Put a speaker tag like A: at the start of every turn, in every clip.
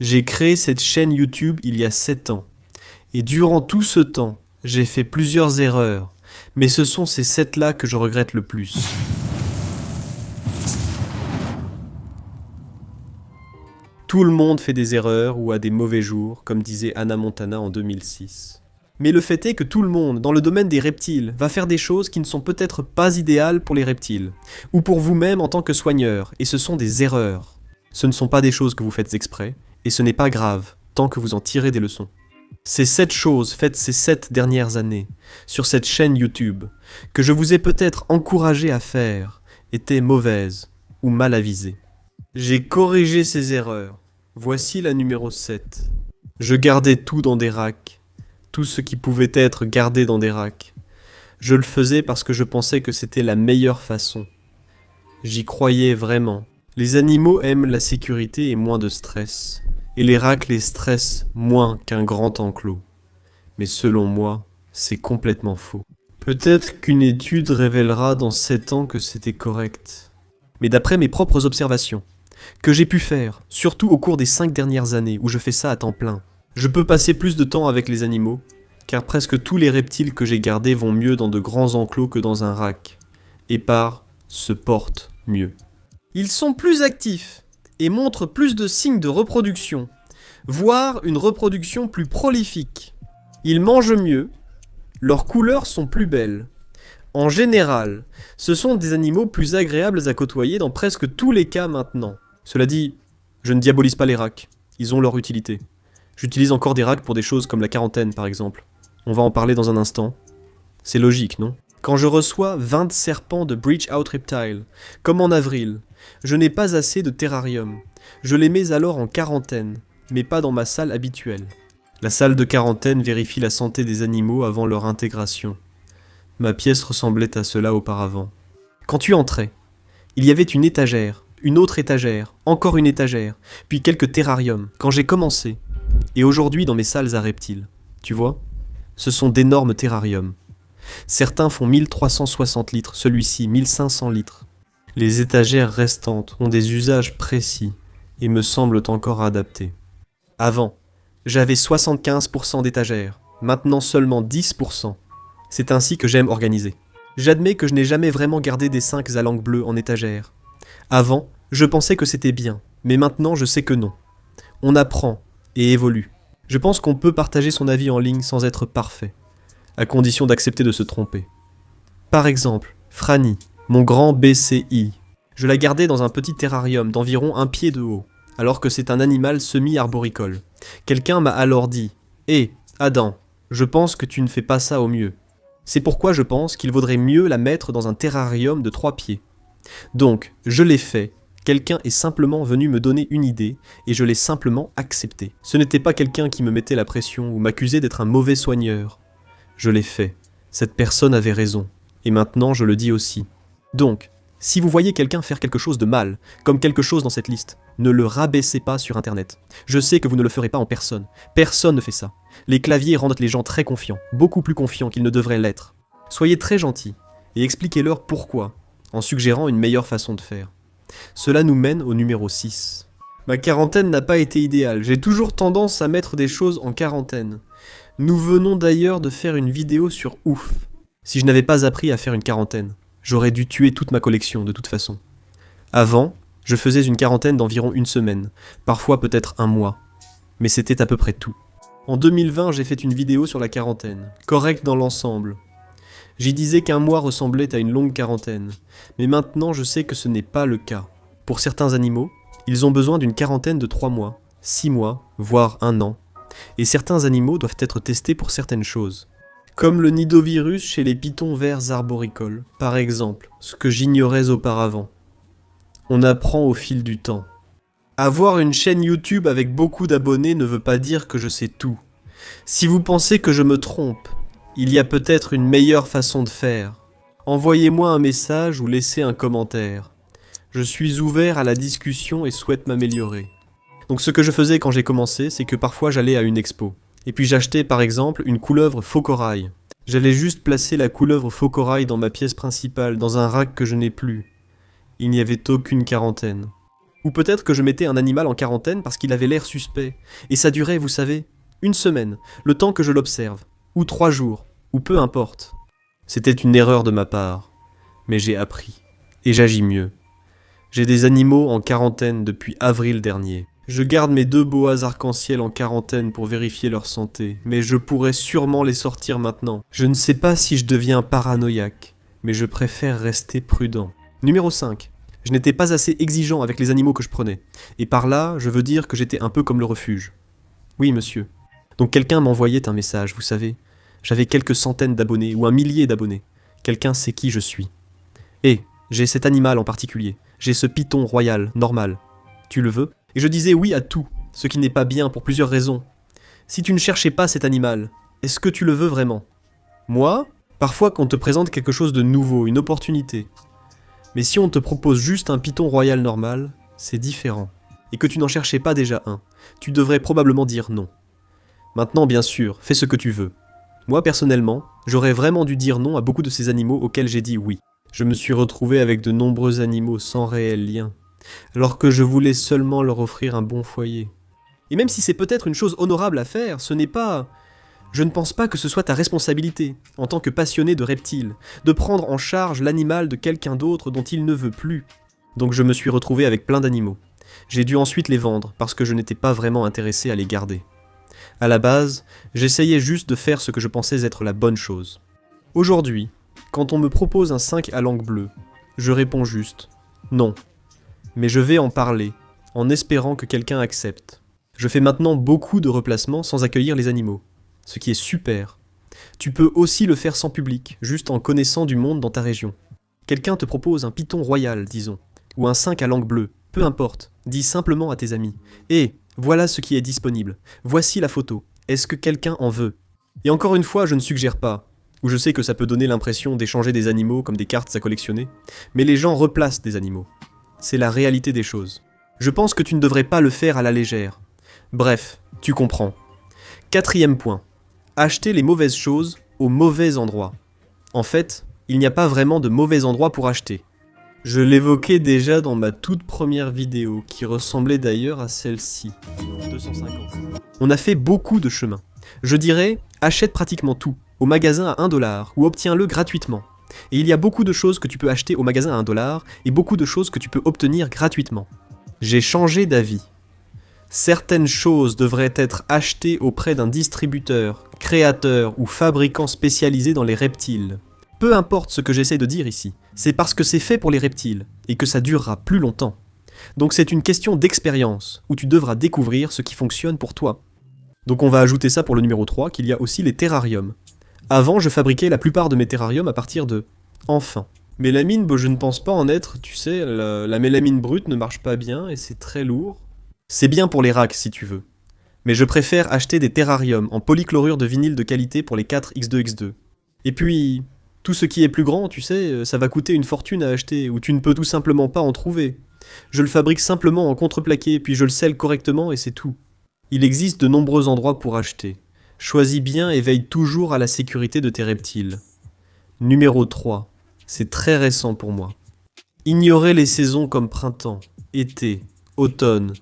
A: J'ai créé cette chaîne YouTube il y a 7 ans. Et durant tout ce temps, j'ai fait plusieurs erreurs. Mais ce sont ces 7-là que je regrette le plus. Tout le monde fait des erreurs ou a des mauvais jours, comme disait Hannah Montana en 2006. Mais le fait est que tout le monde, dans le domaine des reptiles, va faire des choses qui ne sont peut-être pas idéales pour les reptiles, ou pour vous-même en tant que soigneur, et ce sont des erreurs. Ce ne sont pas des choses que vous faites exprès, et ce n'est pas grave, tant que vous en tirez des leçons. Ces 7 choses faites ces 7 dernières années, sur cette chaîne YouTube, que je vous ai peut-être encouragé à faire, étaient mauvaises, ou mal avisées. J'ai corrigé ces erreurs. Voici la numéro 7. Je gardais tout dans des racks. Tout ce qui pouvait être gardé dans des racks. Je le faisais parce que je pensais que c'était la meilleure façon. J'y croyais vraiment. Les animaux aiment la sécurité et moins de stress. Et les racks les stressent moins qu'un grand enclos. Mais selon moi, c'est complètement faux. Peut-être qu'une étude révélera dans 7 ans que c'était correct. Mais d'après mes propres observations, que j'ai pu faire, surtout au cours des 5 dernières années où je fais ça à temps plein, je peux passer plus de temps avec les animaux, car presque tous les reptiles que j'ai gardés vont mieux dans de grands enclos que dans un rack, et se portent mieux. Ils sont plus actifs, et montrent plus de signes de reproduction, voire une reproduction plus prolifique. Ils mangent mieux, leurs couleurs sont plus belles. En général, ce sont des animaux plus agréables à côtoyer dans presque tous les cas maintenant. Cela dit, je ne diabolise pas les racks, ils ont leur utilité. J'utilise encore des racks pour des choses comme la quarantaine par exemple. On va en parler dans un instant. C'est logique, non ? Quand je reçois 20 serpents de Breach Out Reptile, comme en avril, je n'ai pas assez de terrarium. Je les mets alors en quarantaine, mais pas dans ma salle habituelle. La salle de quarantaine vérifie la santé des animaux avant leur intégration. Ma pièce ressemblait à cela auparavant. Quand tu entrais, il y avait une étagère, une autre étagère, encore une étagère, puis quelques terrariums, quand j'ai commencé. Et aujourd'hui dans mes salles à reptiles, tu vois, ce sont d'énormes terrariums. Certains font 1360 litres, celui-ci 1500 litres. Les étagères restantes ont des usages précis et me semblent encore adaptés. Avant, j'avais 75% d'étagères, maintenant seulement 10%. C'est ainsi que j'aime organiser. J'admets que je n'ai jamais vraiment gardé des 5 à langue bleue en étagère. Avant, je pensais que c'était bien, mais maintenant je sais que non. On apprend et évolue. Je pense qu'on peut partager son avis en ligne sans être parfait, à condition d'accepter de se tromper. Par exemple, Franny, mon grand BCI. Je la gardais dans un petit terrarium d'environ 1 pied de haut, alors que c'est un animal semi-arboricole. Quelqu'un m'a alors dit « Hé, Adam, je pense que tu ne fais pas ça au mieux. » C'est pourquoi je pense qu'il vaudrait mieux la mettre dans un terrarium de 3 pieds. Donc, je l'ai fait. Quelqu'un est simplement venu me donner une idée et je l'ai simplement acceptée. Ce n'était pas quelqu'un qui me mettait la pression ou m'accusait d'être un mauvais soigneur. Je l'ai fait. Cette personne avait raison. Et maintenant, je le dis aussi. Donc, si vous voyez quelqu'un faire quelque chose de mal, comme quelque chose dans cette liste, ne le rabaissez pas sur Internet. Je sais que vous ne le ferez pas en personne. Personne ne fait ça. Les claviers rendent les gens très confiants, beaucoup plus confiants qu'ils ne devraient l'être. Soyez très gentils et expliquez-leur pourquoi, en suggérant une meilleure façon de faire. Cela nous mène au numéro 6. Ma quarantaine n'a pas été idéale, j'ai toujours tendance à mettre des choses en quarantaine. Nous venons d'ailleurs de faire une vidéo sur ouf. Si je n'avais pas appris à faire une quarantaine, j'aurais dû tuer toute ma collection de toute façon. Avant, je faisais une quarantaine d'environ 1 semaine, parfois peut-être 1 mois. Mais c'était à peu près tout. En 2020, j'ai fait une vidéo sur la quarantaine, correcte dans l'ensemble. J'y disais qu'1 mois ressemblait à une longue quarantaine, mais maintenant je sais que ce n'est pas le cas. Pour certains animaux, ils ont besoin d'une quarantaine de 3 mois, 6 mois, voire 1 an. Et certains animaux doivent être testés pour certaines choses. Comme le nidovirus chez les pitons verts arboricoles, par exemple, ce que j'ignorais auparavant. On apprend au fil du temps. Avoir une chaîne YouTube avec beaucoup d'abonnés ne veut pas dire que je sais tout. Si vous pensez que je me trompe, il y a peut-être une meilleure façon de faire. Envoyez-moi un message ou laissez un commentaire. Je suis ouvert à la discussion et souhaite m'améliorer. Donc ce que je faisais quand j'ai commencé, c'est que parfois j'allais à une expo. Et puis j'achetais par exemple une couleuvre faux corail. J'allais juste placer la couleuvre faux corail dans ma pièce principale, dans un rack que je n'ai plus. Il n'y avait aucune quarantaine. Ou peut-être que je mettais un animal en quarantaine parce qu'il avait l'air suspect. Et ça durait, vous savez, 1 semaine, le temps que je l'observe. Ou 3 jours, ou peu importe. C'était une erreur de ma part. Mais j'ai appris. Et j'agis mieux. J'ai des animaux en quarantaine depuis avril dernier. Je garde mes 2 boas arc-en-ciel en quarantaine pour vérifier leur santé, mais je pourrais sûrement les sortir maintenant. Je ne sais pas si je deviens paranoïaque, mais je préfère rester prudent. Numéro 5. Je n'étais pas assez exigeant avec les animaux que je prenais. Et par là, je veux dire que j'étais un peu comme le refuge. Oui, monsieur. Donc quelqu'un m'envoyait un message, vous savez. J'avais quelques centaines d'abonnés, ou un millier d'abonnés. Quelqu'un sait qui je suis. Et j'ai cet animal en particulier. J'ai ce python royal, normal. Tu le veux ? Et je disais oui à tout, ce qui n'est pas bien pour plusieurs raisons. Si tu ne cherchais pas cet animal, est-ce que tu le veux vraiment ? Moi, parfois quand on te présente quelque chose de nouveau, une opportunité. Mais si on te propose juste un python royal normal, c'est différent. Et que tu n'en cherchais pas déjà un, tu devrais probablement dire non. Maintenant, bien sûr, fais ce que tu veux. Moi, personnellement, j'aurais vraiment dû dire non à beaucoup de ces animaux auxquels j'ai dit oui. Je me suis retrouvé avec de nombreux animaux sans réel lien, alors que je voulais seulement leur offrir un bon foyer. Et même si c'est peut-être une chose honorable à faire, ce n'est pas... Je ne pense pas que ce soit ta responsabilité, en tant que passionné de reptiles, de prendre en charge l'animal de quelqu'un d'autre dont il ne veut plus. Donc je me suis retrouvé avec plein d'animaux. J'ai dû ensuite les vendre, parce que je n'étais pas vraiment intéressé à les garder. À la base, j'essayais juste de faire ce que je pensais être la bonne chose. Aujourd'hui, quand on me propose un 5 à langue bleue, je réponds juste « non ». Mais je vais en parler, en espérant que quelqu'un accepte. Je fais maintenant beaucoup de replacements sans accueillir les animaux, ce qui est super. Tu peux aussi le faire sans public, juste en connaissant du monde dans ta région. Quelqu'un te propose un python royal, disons, ou un 5 à langue bleue, peu importe, dis simplement à tes amis « Et voilà ce qui est disponible, voici la photo, est-ce que quelqu'un en veut ?» Et encore une fois, je ne suggère pas, ou je sais que ça peut donner l'impression d'échanger des animaux comme des cartes à collectionner, mais les gens replacent des animaux. C'est la réalité des choses. Je pense que tu ne devrais pas le faire à la légère. Bref, tu comprends. 4e point. Acheter les mauvaises choses au mauvais endroit. En fait, il n'y a pas vraiment de mauvais endroit pour acheter. Je l'évoquais déjà dans ma toute première vidéo, qui ressemblait d'ailleurs à celle-ci. 250. On a fait beaucoup de chemin. Je dirais, achète pratiquement tout, au magasin à 1$ ou obtiens-le gratuitement. Et il y a beaucoup de choses que tu peux acheter au magasin à 1$ et beaucoup de choses que tu peux obtenir gratuitement. J'ai changé d'avis. Certaines choses devraient être achetées auprès d'un distributeur, créateur ou fabricant spécialisé dans les reptiles. Peu importe ce que j'essaie de dire ici, c'est parce que c'est fait pour les reptiles et que ça durera plus longtemps. Donc c'est une question d'expérience où tu devras découvrir ce qui fonctionne pour toi. Donc on va ajouter ça pour le numéro 3, qu'il y a aussi les terrariums. Avant, je fabriquais la plupart de mes terrariums à partir de enfants. Mélamine, je ne pense pas en être, tu sais, la mélamine brute ne marche pas bien et c'est très lourd. C'est bien pour les racks si tu veux. Mais je préfère acheter des terrariums en polychlorure de vinyle de qualité pour les 4X2X2. Et puis, tout ce qui est plus grand, tu sais, ça va coûter une fortune à acheter, ou tu ne peux tout simplement pas en trouver. Je le fabrique simplement en contreplaqué, puis je le scelle correctement et c'est tout. Il existe de nombreux endroits pour acheter. Choisis bien et veille toujours à la sécurité de tes reptiles. Numéro 3. C'est très récent pour moi. Ignorez les saisons comme printemps, été, automne,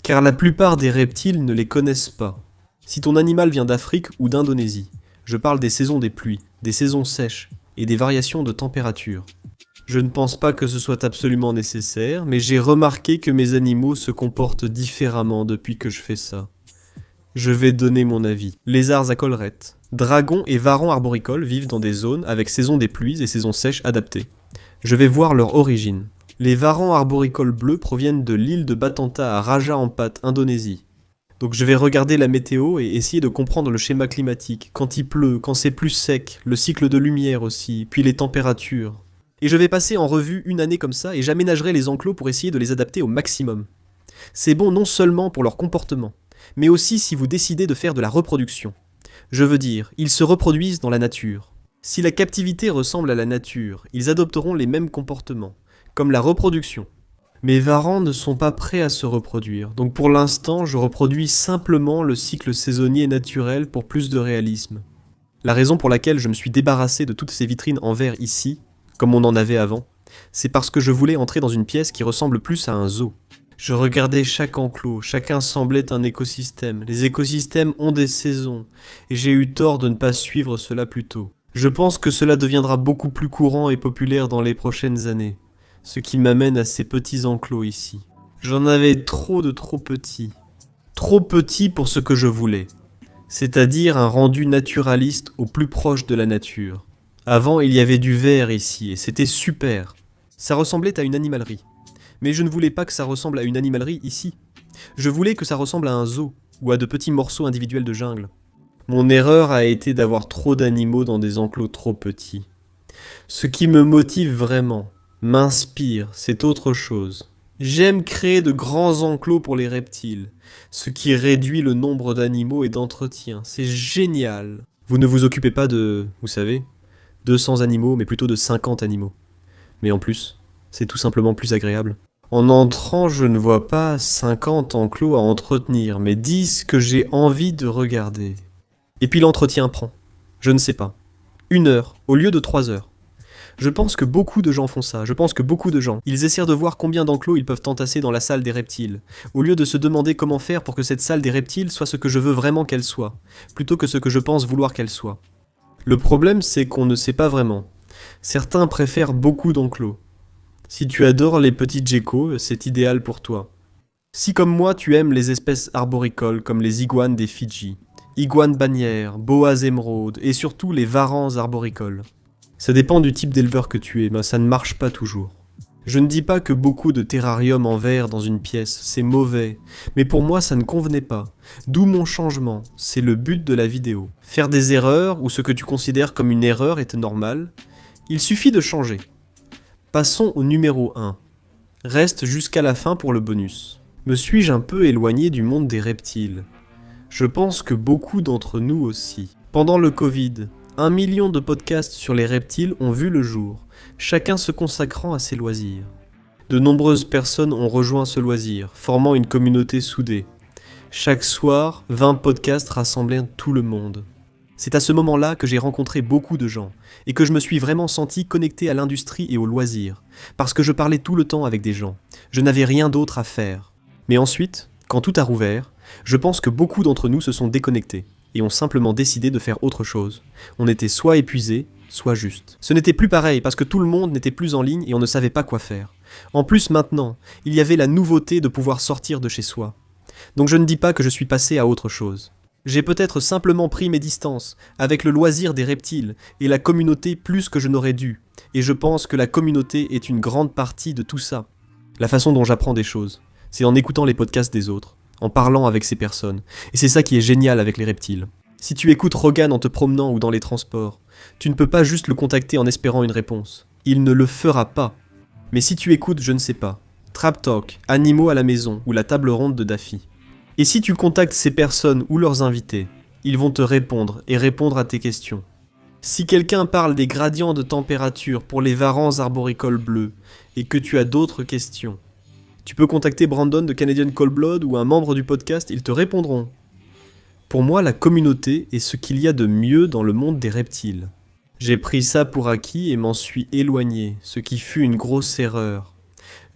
A: car la plupart des reptiles ne les connaissent pas. Si ton animal vient d'Afrique ou d'Indonésie, je parle des saisons des pluies, des saisons sèches et des variations de température. Je ne pense pas que ce soit absolument nécessaire, mais j'ai remarqué que mes animaux se comportent différemment depuis que je fais ça. Je vais donner mon avis. Lézards à collerette. Dragons et varans arboricoles vivent dans des zones avec saison des pluies et saison sèche adaptées. Je vais voir leur origine. Les varans arboricoles bleus proviennent de l'île de Batanta à Raja Ampat, Indonésie. Donc je vais regarder la météo et essayer de comprendre le schéma climatique, quand il pleut, quand c'est plus sec, le cycle de lumière aussi, puis les températures. Et je vais passer en revue une année comme ça et j'aménagerai les enclos pour essayer de les adapter au maximum. C'est bon non seulement pour leur comportement, mais aussi si vous décidez de faire de la reproduction. Je veux dire, ils se reproduisent dans la nature. Si la captivité ressemble à la nature, ils adopteront les mêmes comportements, comme la reproduction. Mes varans ne sont pas prêts à se reproduire, donc pour l'instant je reproduis simplement le cycle saisonnier naturel pour plus de réalisme. La raison pour laquelle je me suis débarrassé de toutes ces vitrines en verre ici, comme on en avait avant, c'est parce que je voulais entrer dans une pièce qui ressemble plus à un zoo. Je regardais chaque enclos, chacun semblait un écosystème. Les écosystèmes ont des saisons, et j'ai eu tort de ne pas suivre cela plus tôt. Je pense que cela deviendra beaucoup plus courant et populaire dans les prochaines années, ce qui m'amène à ces petits enclos ici. J'en avais trop de trop petits. Trop petits pour ce que je voulais, c'est-à-dire un rendu naturaliste au plus proche de la nature. Avant, il y avait du vert ici, et c'était super. Ça ressemblait à une animalerie. Mais je ne voulais pas que ça ressemble à une animalerie ici. Je voulais que ça ressemble à un zoo, ou à de petits morceaux individuels de jungle. Mon erreur a été d'avoir trop d'animaux dans des enclos trop petits. Ce qui me motive vraiment, m'inspire, c'est autre chose. J'aime créer de grands enclos pour les reptiles, ce qui réduit le nombre d'animaux et d'entretien. C'est génial. Vous ne vous occupez pas de, vous savez, 200 animaux, mais plutôt de 50 animaux. Mais en plus, c'est tout simplement plus agréable. En entrant, je ne vois pas 50 enclos à entretenir, mais 10 que j'ai envie de regarder. Et puis l'entretien prend, je ne sais pas, 1 heure au lieu de 3 heures. Je pense que beaucoup de gens font ça, ils essaient de voir combien d'enclos ils peuvent entasser dans la salle des reptiles, au lieu de se demander comment faire pour que cette salle des reptiles soit ce que je veux vraiment qu'elle soit, plutôt que ce que je pense vouloir qu'elle soit. Le problème, c'est qu'on ne sait pas vraiment. Certains préfèrent beaucoup d'enclos. Si tu adores les petits geckos, c'est idéal pour toi. Si comme moi tu aimes les espèces arboricoles comme les iguanes des Fidji, iguanes bannières, boas émeraudes et surtout les varans arboricoles. Ça dépend du type d'éleveur que tu es, mais ça ne marche pas toujours. Je ne dis pas que beaucoup de terrariums en verre dans une pièce, c'est mauvais, mais pour moi ça ne convenait pas. D'où mon changement, c'est le but de la vidéo. Faire des erreurs ou ce que tu considères comme une erreur est normal, il suffit de changer. Passons au numéro 1. Reste jusqu'à la fin pour le bonus. Me suis-je un peu éloigné du monde des reptiles ? Je pense que beaucoup d'entre nous aussi. Pendant le Covid, 1 million de podcasts sur les reptiles ont vu le jour, chacun se consacrant à ses loisirs. De nombreuses personnes ont rejoint ce loisir, formant une communauté soudée. Chaque soir, 20 podcasts rassemblaient tout le monde. C'est à ce moment-là que j'ai rencontré beaucoup de gens, et que je me suis vraiment senti connecté à l'industrie et aux loisirs, parce que je parlais tout le temps avec des gens. Je n'avais rien d'autre à faire. Mais ensuite, quand tout a rouvert, je pense que beaucoup d'entre nous se sont déconnectés, et ont simplement décidé de faire autre chose. On était soit épuisés, soit juste. Ce n'était plus pareil, parce que tout le monde n'était plus en ligne et on ne savait pas quoi faire. En plus maintenant, il y avait la nouveauté de pouvoir sortir de chez soi. Donc je ne dis pas que je suis passé à autre chose. J'ai peut-être simplement pris mes distances avec le loisir des reptiles et la communauté plus que je n'aurais dû. Et je pense que la communauté est une grande partie de tout ça. La façon dont j'apprends des choses, c'est en écoutant les podcasts des autres, en parlant avec ces personnes. Et c'est ça qui est génial avec les reptiles. Si tu écoutes Rogan en te promenant ou dans les transports, tu ne peux pas juste le contacter en espérant une réponse. Il ne le fera pas. Mais si tu écoutes, je ne sais pas, Trap Talk, Animaux à la maison ou la table ronde de Daffy. Et si tu contactes ces personnes ou leurs invités, ils vont te répondre et répondre à tes questions. Si quelqu'un parle des gradients de température pour les varans arboricoles bleus et que tu as d'autres questions, tu peux contacter Brandon de Canadian Cold Blood ou un membre du podcast, ils te répondront. Pour moi, la communauté est ce qu'il y a de mieux dans le monde des reptiles. J'ai pris ça pour acquis et m'en suis éloigné, ce qui fut une grosse erreur.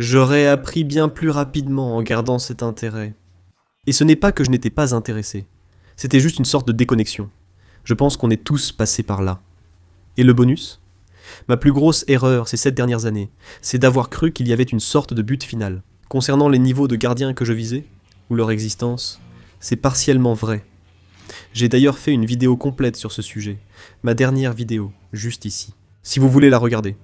A: J'aurais appris bien plus rapidement en gardant cet intérêt. Et ce n'est pas que je n'étais pas intéressé. C'était juste une sorte de déconnexion. Je pense qu'on est tous passés par là. Et le bonus ? Ma plus grosse erreur ces 7 dernières années, c'est d'avoir cru qu'il y avait une sorte de but final. Concernant les niveaux de gardiens que je visais, ou leur existence, c'est partiellement vrai. J'ai d'ailleurs fait une vidéo complète sur ce sujet, ma dernière vidéo, juste ici, si vous voulez la regarder.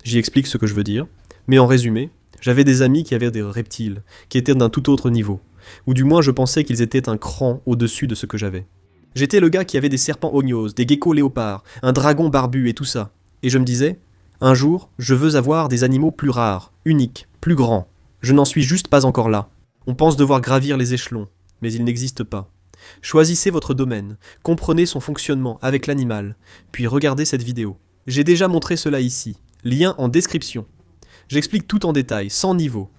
A: J'y explique ce que je veux dire, mais en résumé, j'avais des amis qui avaient des reptiles, qui étaient d'un tout autre niveau, ou du moins je pensais qu'ils étaient un cran au-dessus de ce que j'avais. J'étais le gars qui avait des serpents ognos, des geckos léopards, un dragon barbu et tout ça, et je me disais, un jour, je veux avoir des animaux plus rares, uniques, plus grands. Je n'en suis juste pas encore là. On pense devoir gravir les échelons, mais ils n'existent pas. Choisissez votre domaine, comprenez son fonctionnement avec l'animal, puis regardez cette vidéo. J'ai déjà montré cela ici, lien en description. J'explique tout en détail, sans niveau.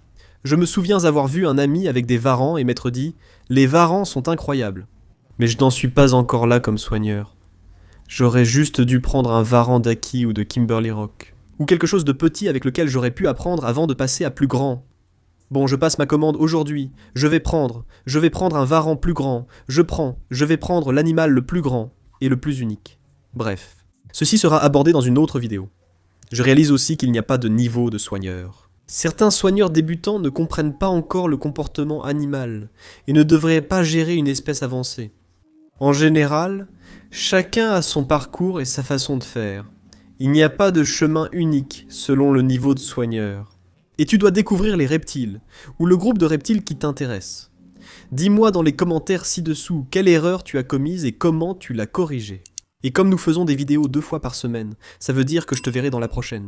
A: Je me souviens avoir vu un ami avec des varans et m'être dit « Les varans sont incroyables ». Mais je n'en suis pas encore là comme soigneur. J'aurais juste dû prendre un varan d'Aki ou de Kimberly Rock. Ou quelque chose de petit avec lequel j'aurais pu apprendre avant de passer à plus grand. Bon, je passe ma commande aujourd'hui. Je vais prendre un varan plus grand. Je vais prendre l'animal le plus grand et le plus unique. Bref. Ceci sera abordé dans une autre vidéo. Je réalise aussi qu'il n'y a pas de niveau de soigneur. Certains soigneurs débutants ne comprennent pas encore le comportement animal et ne devraient pas gérer une espèce avancée. En général, chacun a son parcours et sa façon de faire. Il n'y a pas de chemin unique selon le niveau de soigneur. Et tu dois découvrir les reptiles, ou le groupe de reptiles qui t'intéresse. Dis-moi dans les commentaires ci-dessous quelle erreur tu as commise et comment tu l'as corrigée. Et comme nous faisons des vidéos 2 fois par semaine, ça veut dire que je te verrai dans la prochaine.